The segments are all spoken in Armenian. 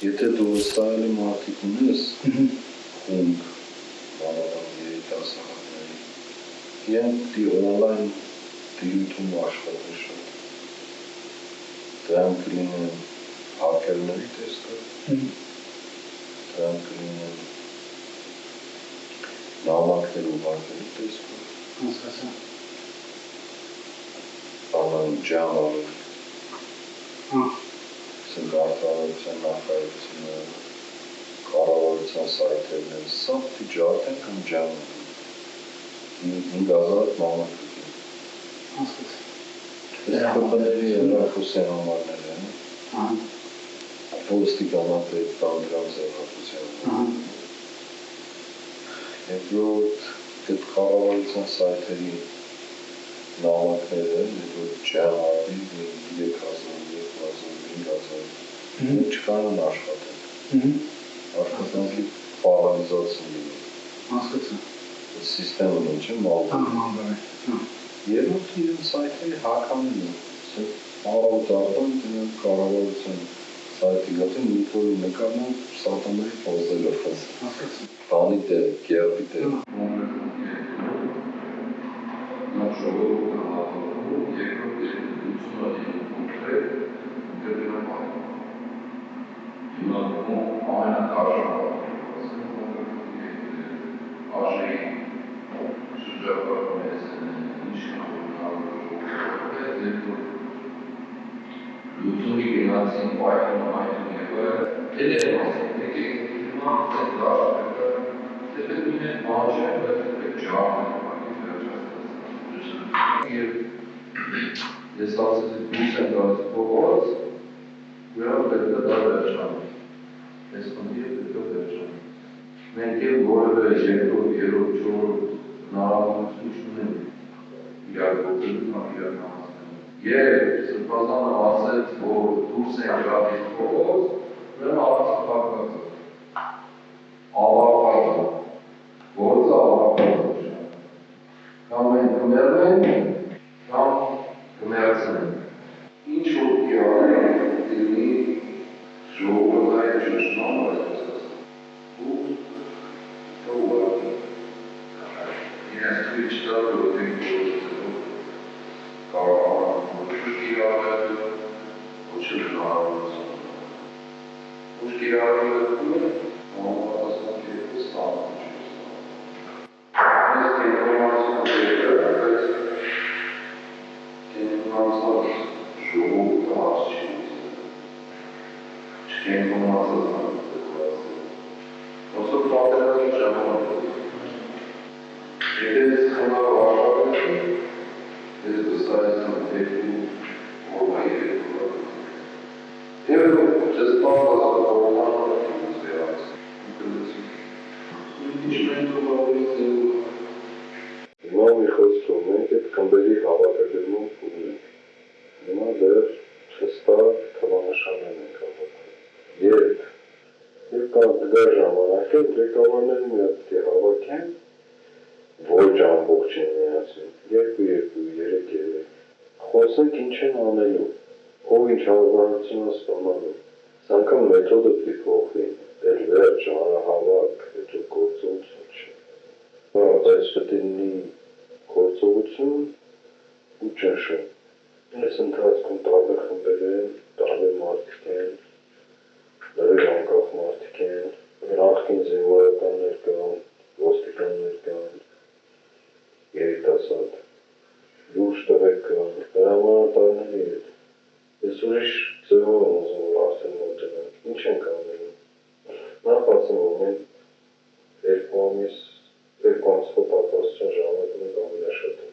Եթե դու սայլի մարդիկ ունես, խունգ, բանական երիտասարդների, իրենք դի օնլայն դիրույթում աշխատեն շատ։ Դրանք կլինեն հակերների տեսքը, դրանք կլինեն նամակներ ուղարկելու տեսքը, անան ջամալ, արտարարության նախարարությունը, կառավարության սայթերն են, սա տիջարət են կամ ջամալ, 5000 նամակ կգին։ Կպների հեռախոսյան համարներ են, ոստիկանատեր տան դրան ձեռախոսյան համարներ։ Երկրորդ այդ կառավարության սայթերի նամակները, որ ջամալի 3000, 2000, 5000 չկան աշխատեն, աշխատանքի պարալիզացին լինի։ Սիստեմն ինչ է մալդում։ Երորդ իրեն սայթերի հականին է, առավոտարդան դրանք կառավարության սայթի գատին նիկորի նկարնան սատաների պոզել է խыз։ Բանի դեր, գերբի դեր։ Նա շողով կհատողում, երկրորդ հիմնականում ամենակարժանավոր արժեի շրջապատում լուծումի գնացին պայքնում այդում եղը դեր մասին եկեք հիմա այդ դաշտը դեպետ մինեն բանջեն բայց դեպետ ճարն և ես ասեցի դուս են գալիս փողոց ուրան պետք է դա վերջանում ես խնդիր պետք է վերջանում մենք և որևէ երկրորդ, երրորդ, չորրորդ հնարավորություն չունենք իրար գործելու կամ իրար նամազնելու և Սրբազանը ասեց, որ դուրս են գալիս փողոց ուրան առանց փակված ավարտված գործը ավարտված կամ մենք կմեռնենք կամ կմեռցնենք ինչ որ կիրանենք դինի ժողովրդային ճշտման այսպես ու թողորդ իրենց թույլ չտալ որ դենք գործելով կարողանան ոչ կիրանել ոչ հնարավորություն ոչ կիրանել համապատասխան կերպ ստանում ես կենտրոնացում բայց կենտրոնացած ժողովուրդը հարց չի չկենտրոնացած ոսով պատերազմ ժամանակ եթե ես խնավ աշխատել ես վստահեցնում երկու օրվա երկու և ես պատասխան որտանալ ես վերացում Հիմա մի խոսքով մենք այդ կմբերի հավաքագրում ունենք Հիմա դեռ հստակ թվանշաններ ենք հավաքել Երբ կա ժամանակ է ղեկավարները մի հատ պետք է հավաքեն ոչ ամբողջին միասին 2-3 խոսենք ինչ են անելու ով ինչ հարաբերություն է ստանալու Սա անգամ մեթոդը պետք է փոխվի դեռ վերջ հանրահավաք հետո գործողություն չէ բայց պետք է լինի գործողություն ու ճնշում Ես ընթացքում տարբեր խմբեր են, տարբեր մարդիկ են, լրիվ անկախ մարդիկ են, նախկին զինվորականներ կան, ոստիկաններ կան, երիտասարդ, լուրջ տղեր կան, հրամանատարների հետ։ Ես ուրիշ ձևով եմ ուզում արդեն մոտենալ, ինչ ենք անելու։ Նախ ասեմ, որ մենք երկու ամիս պատասխան ժամանակում ենք ամենաշատը։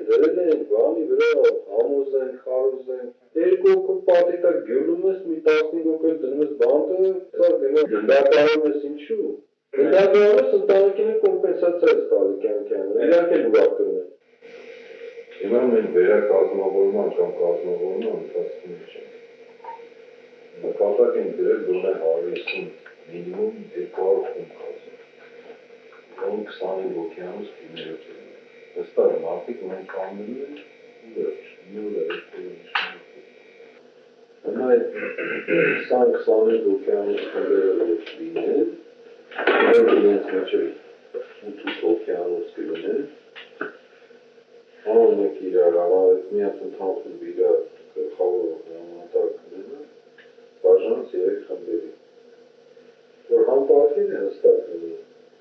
Դրել ենք բանի վրա, համոզ ենք, խարոզ ենք, երկու հոգու պատիտակ գյունում ես, մի 15 հոգու դնում ես բանդը, սա գնդակարում ես ինչու։ Գնդակարում ես ընտանիքին կոմպենսացիա ես տալի կյանքյան, իրանք էլ ուրախ կրում են։ Հիմա մենք վերակազմավորման կամ կազմավորման ընթացքում չենք։ Նկատակ ենք դրել գոնե 150 մինիմում 200 խումբ կազմել։ 25 հոգյանոց թիմերով են։ Վստահ եմ, մարդիկ մենք կանգնում են ու վերջ, մի օր է երկու օր նշանակում։ Հիմա այդ 20-25 օկեանոս խմբերը որ լինեն, նրանք իրենց մեջ 8 օկեանոս կլինեն, մեկ իրար արավետ միած ընդհանքում իրար գլխավոր հրամանատարները բաժանած 3 խմբերի, որ համ պատվին է հստակ լինի,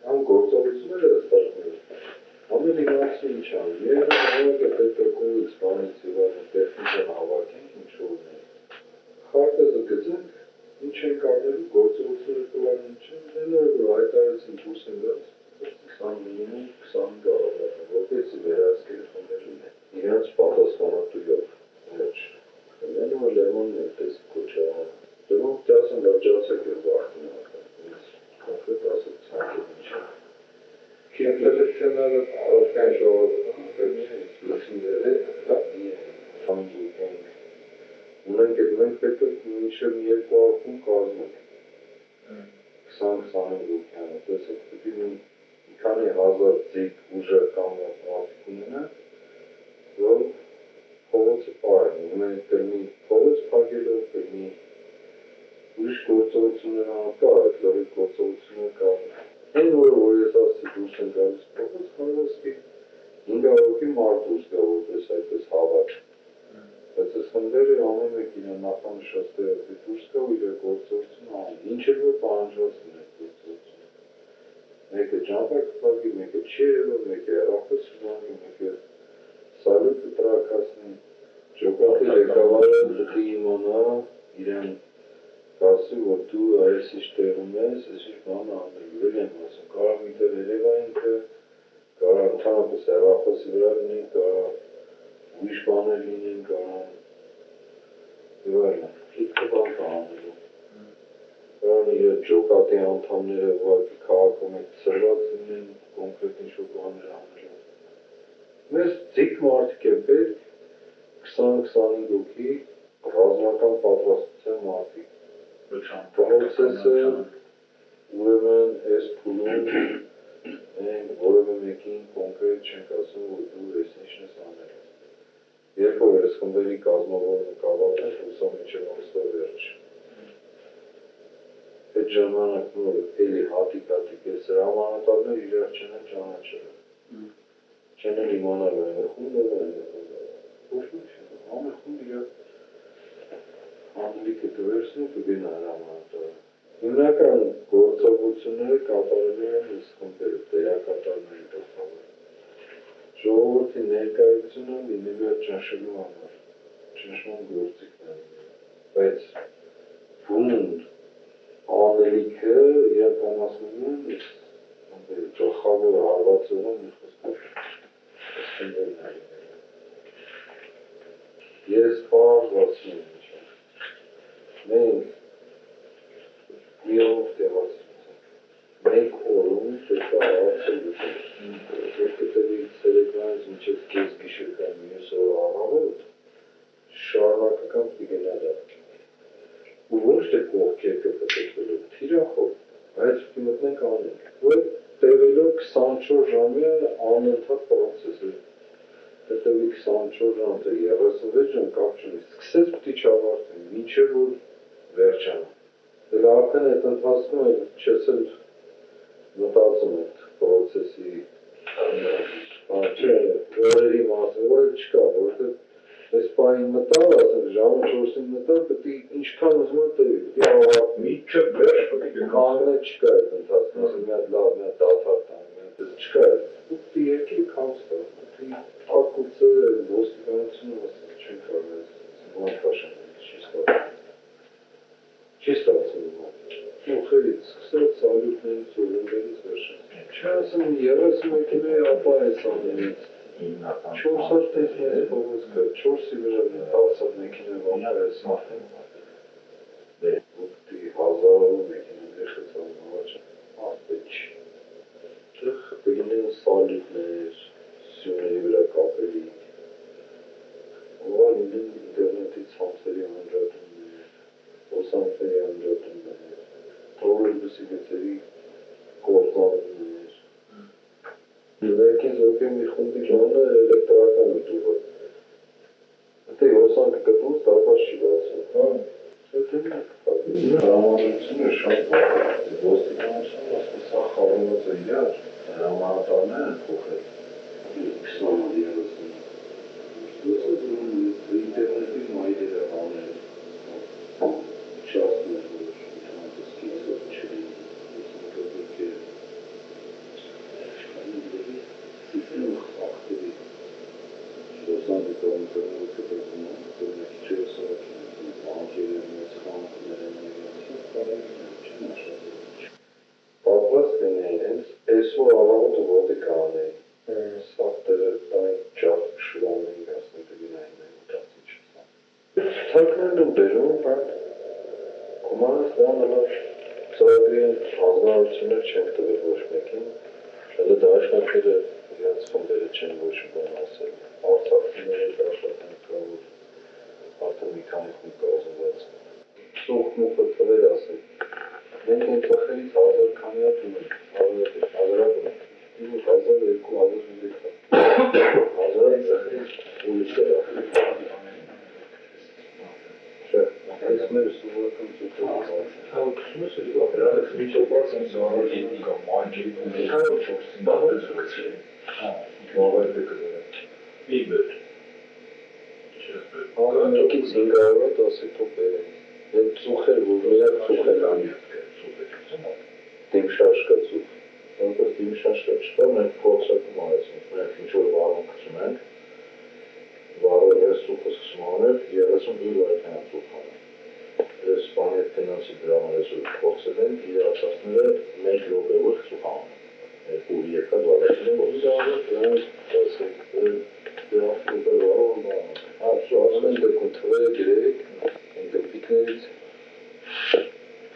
համ գործողությունները հստակ լինի, ամեն իմացի ինչ անում, երկը պետրկովից բանից իրարը տեխնիկան հավաքենք ինչ-որ ունենք, խարտեզը գծենք, ինչ ենք ադելու, գործողությունները կլան ինչ են, դենոր որ հայտարեցին դուրս են գած, 20 մինում, 20 գարավատը, որպեսի վերահսկել խմբեր ունեն, իրենց պատասխանատույով, վերջ, մենու լևոնն է տես կոչարան, դրանք տասն լաջացեք է վախտին ակա, կոնկրետ ասեք ծանքել ինչ է։ Քիլոմետրները ալքան շողոտ, լսիները, ունենք այդ մենք պետք է մինչև 200 կազմենք, 20-25 օկեանը, տեսեք պետք է մի քանի հազար ձիգ ուժեղ կանգնած մարդիկ ունենան, որ փողոցը պարեն, ունեն կրմի փողոց փակելով, կրմի ուրիշ գործողություններ անկա, այդ լրիվ գործողություններ կա, այն որ ես ասի դուրս են գալիս փողոց, հանրոսկի 500 հոգի մարդ դուրս գա, որպես այդպես հավաք, բայց այս խմբերը ամեն մեկ իրան նախանշած տեղի դուրս գա ու իրար գործողություն անում, ինչ էլ որ պահանջված լինի գործողություն, մեկը ջամպա կպագի, մեկը չի ելով, մեկը հեռախոս ուզանի, մեկը սալուտը տրակասնի, ջոկատի ղեկավարը դի իմանա իրան կասի, որ դու այս ինչ տեղում ես, այս ինչ բան անել, վեր եմ ասում, կարա միտեղ երևա ինքը, կարա ընդհանրապես հեռախոսի վրա լինի, կարա ուրիշ բաներ լինեն, կարա գիտքը բան կա անելու, կարան իրը ջոկատի անդամները ուղղակի քաղաքում հետ ծրված լինեն, կոնկրետ ինչ-որ բաներ անելու, մեզ ձիգ մարդիկ է պետք 20-25 հոգի ռազմական պատրաստության մարդիկ, պրոցեսը ուրեմն այս փուլում մենք որևէ մեկին կոնկրետ չենք ասում, որ դու ես ինչն ես անել ես, երբ որ ես խմբերի կազմավորումը կավարտենք, հուսամ մինչև ամսվա վերջ, այդ ժամանակն որ էլի հատիկ-հատիկ ես հրամանատարներ իրար չեն ճանաչել, չեն էլ իմանալ այն խումբը, ամեն խումբ իրար անելիքը դվերսն ու կգենա հրամանատարը, հիմնական գործողությունները կատարելու են այս խմբերը, դերակատարների գլխավոր, ժողովրդի ներկայությունը լինելու է ճնշելու համար, ճնշման գործիքներ, բայց բունդ անելիքը իրականացնում են գլխավոր հարվածողը մի խոսքով խմբերն է։ Ես պարզ ասում եմ, մենք մի օրով տեղացնենք, մեկ օրում պետք է հարցել ուտենք, որ կտևի սերեկանից մինչև կես գիշերկան մյուս օր առավոտ, շարունակական պիտի գնա դա։ Ու ոչ թե կողքեր կպտեկվելով, թիրախով, բայց պիտի մտնենք անենք, որ տևելով 24 ժամյա անընդհատ պրոցես է, հետևի 24 ժամ, թե 36 ժամ կապ չունի, սկսեց պիտի չավարտվի, մինչև որ վերջանա։ Դե արդեն այդ ընթացքում էլ չես էլ մտածում այդ պրոցեսի օրերի մասին, օրեր չկա, որովհետև այս պահին մտավ, ասենք ժամը 4-ին մտավ, պետք է ինչքան ուզում է տևի, պետք է ավարտվի, մինչև վերջ պետք է կանոն չկա այդ ընթացքում, ասենք մի հատ լավ, մի հատ դադար տանի, մի հատ չկա, պետք է երկի քամս տա, պետք է ակուցը ոստիկանությունը ասենք չեն կարող բանտաշան չի ստացվում։ Չի ստացվում, ուխերից, սկսած սալյուտներից, օրեններից վերջից։ Չէ ասեմ, 30 մեկիների ապա ես անելից, 4 հատ տեսնես փողոց կա, 4-ի վրա 10 մեկիներ ապա ես անել։ Ուտի հազարով մեկիներ խծանում առաջ, ապետ չի։ Տեղ կգինեն սալյուտներ, սյուների վրա կապելի, ովար ինին ինտերնետի ցանցերի անջատումներ, հոսանքների անջատումներ, թողերբուսի գծերի կործանումներ, ներքին զոկի մի խումբի ժամը էլեկտրական է դուղը, դե հոսանքը կտում ստապաշ չի բացում, Հրամանությունը շատ բան է, ոստիկանությունը ասում սա խաղումած է իրար, հրամանատարները են փոխել։ 20-30 ինտերնետի մայրերը անել, չասներ, որ ինտերնետը չլինի, սիստեմը խախտելի, շոսան դիտողնությունները կտրվում են, որնեքի չեր սարակին, բանկերը մեծ խանքներ են ներյացին, չեն աշխատել։ Պատված լինեին հենց այսօր առավոտը ոտի կանեին, սաղտերը տային ճախ շուրանեին գասնի դվինային են ուտացի չսան։ Թակներն են բերում, բայց կոմանս դրան նմար ծրագրի հանձնարարություններ չեն տվել ոչ մեկին, շատը դաշնակները իրենց խմբերը չեն ոչ բան ասել, արցախցիները դաշնակներ կավոր, արդեն մի քանի խումբ կազմված, սուխ մուխը տվել ասել, մենք են ծխերից 1000 քանյակ ունենք, 1000 ունենք, 1200 1000 ծխերից ուրիշ է այս մեր սովորական ծուխը հաղորդում ես իրավապերատը միջոպարս են զանոր ետնիկա, մաջիկ, մավայրդը կզորը մի բեր Անկից 500 ասի թոպ էր են ծուխեր, որ միակ ծուխեր դիմշաշկա ծուխ որպես դիմշաշկա չկա, մենք փորձակում արեցինք, մենք ինչ-որ վարում կծում ենք վարով ես ծուխը սկսում անել 32 վայրքան ծուխ անել Ես բանի հետ գնացի դրաման ես որ փորձել են իրացածները 1 րոպեով ծուխ անում ու եկա դարաշին փորձել դրանք դրանք րոպեով ասում են դեպքում թվերը գրեք են դեպիկներից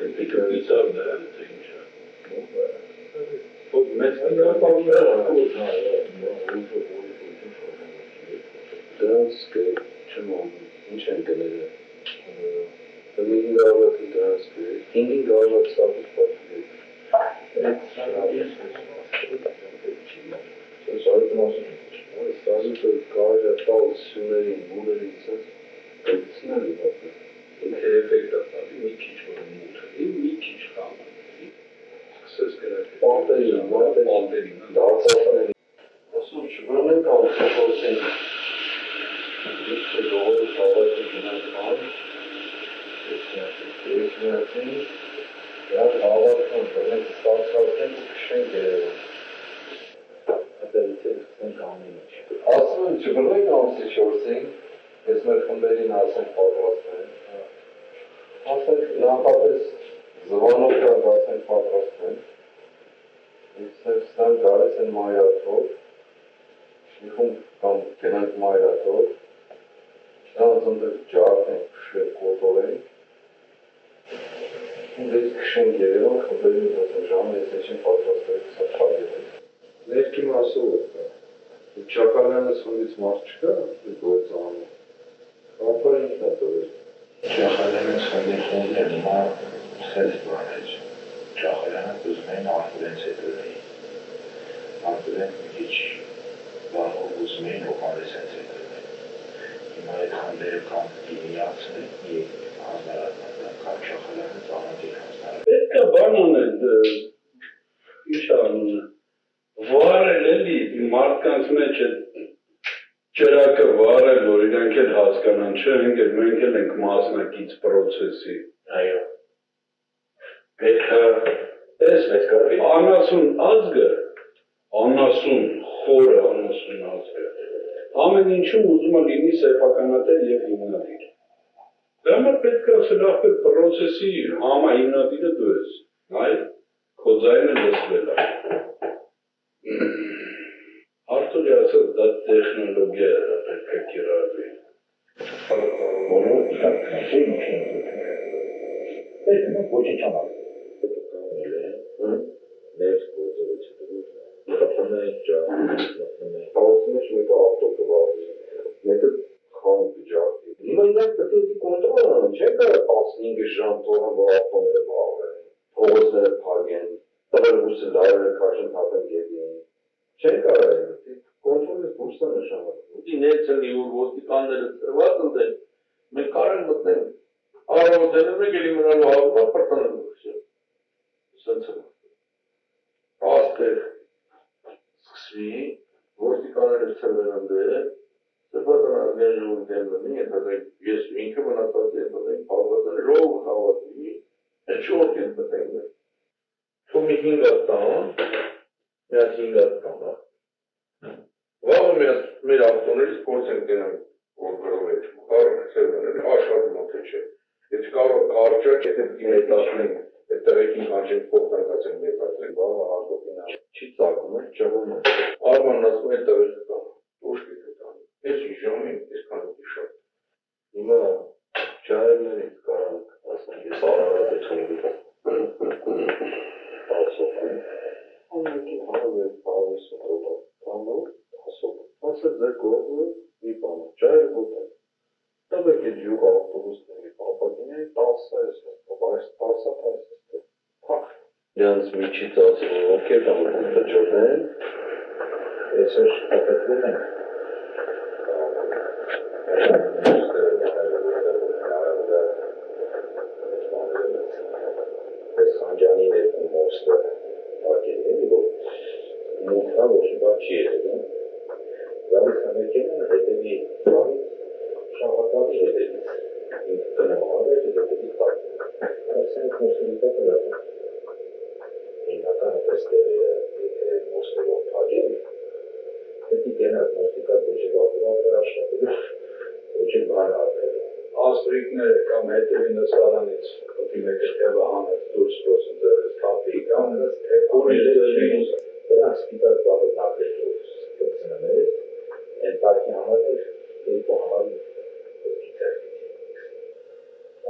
դեպիկներից արդեն մեծ դրանց չեմ ինչ են գները 5 գավաթի դրանց գրեք 5 գավաթ սավիտ պատվիրեք սավիտը կարել է տալ սյուներին, մուրերին ծես կլցնել է պատվիր էֆեկտ ատալի մի քիչ որ մուր մի քիչ խամ սկսես գրակ պատերին դարձասներին ասում չբրնենք ամսախոսենք Իսկ դողորը շավայթը գնանք ան Ես միացին Դրանք հավատքում մենք ստացացնենք ու քշենք երևում Ատելիցել խսենք ամեն ինչ Ասում են չբրնենք ամսի 4-ին Ես մեր խմբերին ասենք պատրաստվեն Ասենք նախապես զվանով կան ասենք պատրաստվեն Ստան գալիս են մայրաթով Մի խումբ կամ գնանք մայրաթով Ստանց ընդեղ ջարդ ենք քշել կոտորենք Դες քշենք երևան խմբերին ասեն ժամը ես էջին պատրաստվեք սա թագետեք Ներքի մասով է Չակալյանը սունից մարդ չկա գործ անում Ապար ինքն է տվել Չախալյանը սխնդին խումբն է հիմա խելս բաներ Չախալյանը ուզում էին Արթուրենց հետ ուրեի Արթուրենք մի քիչ բանով ուզում էին հոկանեսենց հետ ուրեի Հիմա այդ խնդերը կամ դինիացն է մի հանձնարարման կամ Չախալյանը ծանոթին հանձնարարման Պետք է բան անել ինչ անունը Վարել էլի մարդկանց մեջ է ճրակը վարել, որ իրանք էլ հասկանան, չէ, մենք էլ ենք մասնակից պրոցեսի։ Այո։ Անասուն ազգը, անասուն, խորը անասուն ազգը, ամեն ինչում ուզում է լինի սեփականատեր և հիմնադիր։ Դա համար պետք է սրախպետ պրոցեսի համահիմնադիրը դու ես, այ, քո ձայնը լսվել է։ Artur ասել դա տեխնոլոգիա է, դա պետք է կիրառվի։ Բոլորը իհարկե ինչ Պետք է ոչինչ անել։ Մեր գործողությունը խփում է ջահում Ասում է մեկը ավտոկը վաղվի Մեկը խանութ ջահվի Հիմա իրանք պետք է կոնտրոլ անեն Չեն կարող 15 ժամ թողան, որ ավտոները վաղվեն Փողոցները փակեն Տղերբուսը լարերը քաշեն թափեն գետին Չեն կարող Կոնտրոլից դուրս է նշանակում Ուտի ներցնի, որ ոստիկանները ծրված ընդեն, մենք կարող ենք մտնել Արավոտենը գելի մնալու հավատա պրտանելու все. Սենց է։ Աստեղ սկսվի, որտիկաները ծրվենան դե, սպատան արգեն ժողովիտեն բնի, ենթադենք ես ինքը մնացած ենթադենք հավատան ժողով հավատի, են չորդ են պտենգը։ Թու մի 5 տան, միած 5 տան, վաղը մեր ավտոներից փորձ ենք դենան, որ գրով է, կարը ծրվենը, աշխատում ոտը չէ։ Եթե կարող կարճակ, եթե դիմետացնենք, այդ տեղեքին կանչենք փոխտանկացենք մեծացնենք, բաղը հագոտին չի ծակում է, ճղում է։ Արմանն ասում է տեղեքը կան, ուշ կիքը տան, ես իժամին, ես կանոտի շատ։ Հիմա ճայերներից կարանք, ասենք, ես արարատություն ասոք եմ, ամենքին հավեր պավեսում ռոբա, տանով, ասոք, ասը ձեր կողը մի բանը, ճայեր գոտեն, տավեք է ջյուղ ավտոբուսների պապագին է, տասը ես այս տասը տասը է, պախ, նրանց միջից ասում, ովքեր տանով տճորեն, ես էր տատետվեն ենք, Սանջանի ներքում մոստը ակետների, որ մուտքա ոչ մի բան չի ետևում, լավից համեկենանը հետևի լավից շաղատավի հետևից, ինքը կնմար է, հետևի տակ, այսենք մոստորիտակը լավ, հիմնականը տեստերը մոստերով պագել, հետի կենած մոստիկատ ոչ է վաղուաղը աշխատելու, ոչ է բան ատելու, Աստրիկները կամ հետևի նստարանից կտի մեկը թևը հանեց դուրս պրոսն ձերես թապի կամ դրանք սպիտակ բաղը նակետով կծնեմ ես, են պարկի համար էր, երկու համար գիտեր։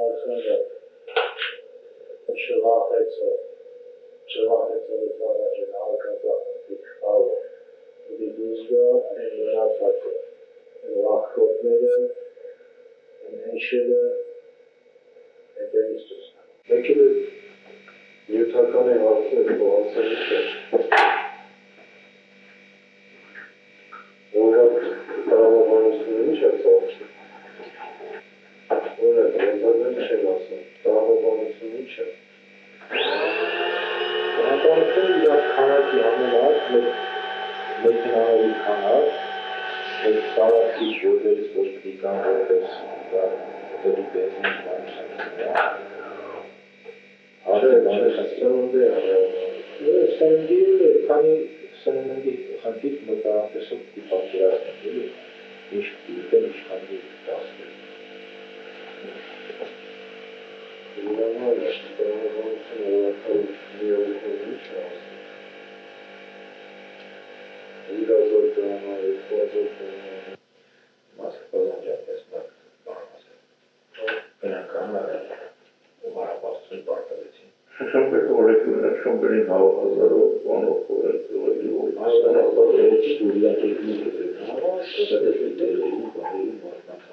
Արխանջա, շվախեցը լծանաջեն արկածախնդիկ խալը, դիդուզգա են լնացակը, լախկոտները, Նեշերը հետևից դուսն։ Մեկել է նյութականի հարցներ բողացելի չէ։ Որակ տրավաբանությունը ինչ է ծավշի։ Որակ ռեզադեն չեն ասում, տրավաբանությունը ինչ է։ Տրավաբանությունը իրար քանակի համենար, մեքենաների քանակ, այդ տարածքի որպես ոստիկան, որպես դեպի բենզին Սնունդի է սննդի, քանի սննդի խնդիր մտարատեսով դիպատիրացնել, ինչ դիտել իշխանի դասներ։ Իրանալ է, տրավաբանությունը որակալ միողքով ինչ է ասում։ Իրազոր դրանալ, երկուազոր դրանալ։ Մասը պազանջապես նակ բանասը։ Կնանք անարել, ու հարապաստություն պարտավեցին։ Շամբերը օրեկունը, շամբերին հավահազարով, բանով խորեն ծողելի որ Այո, այո, այո, այո, այո, այո, այո, այո, այո, այո, այո, այո, այո, այո, այո, այո, այո, այո, այո, այո,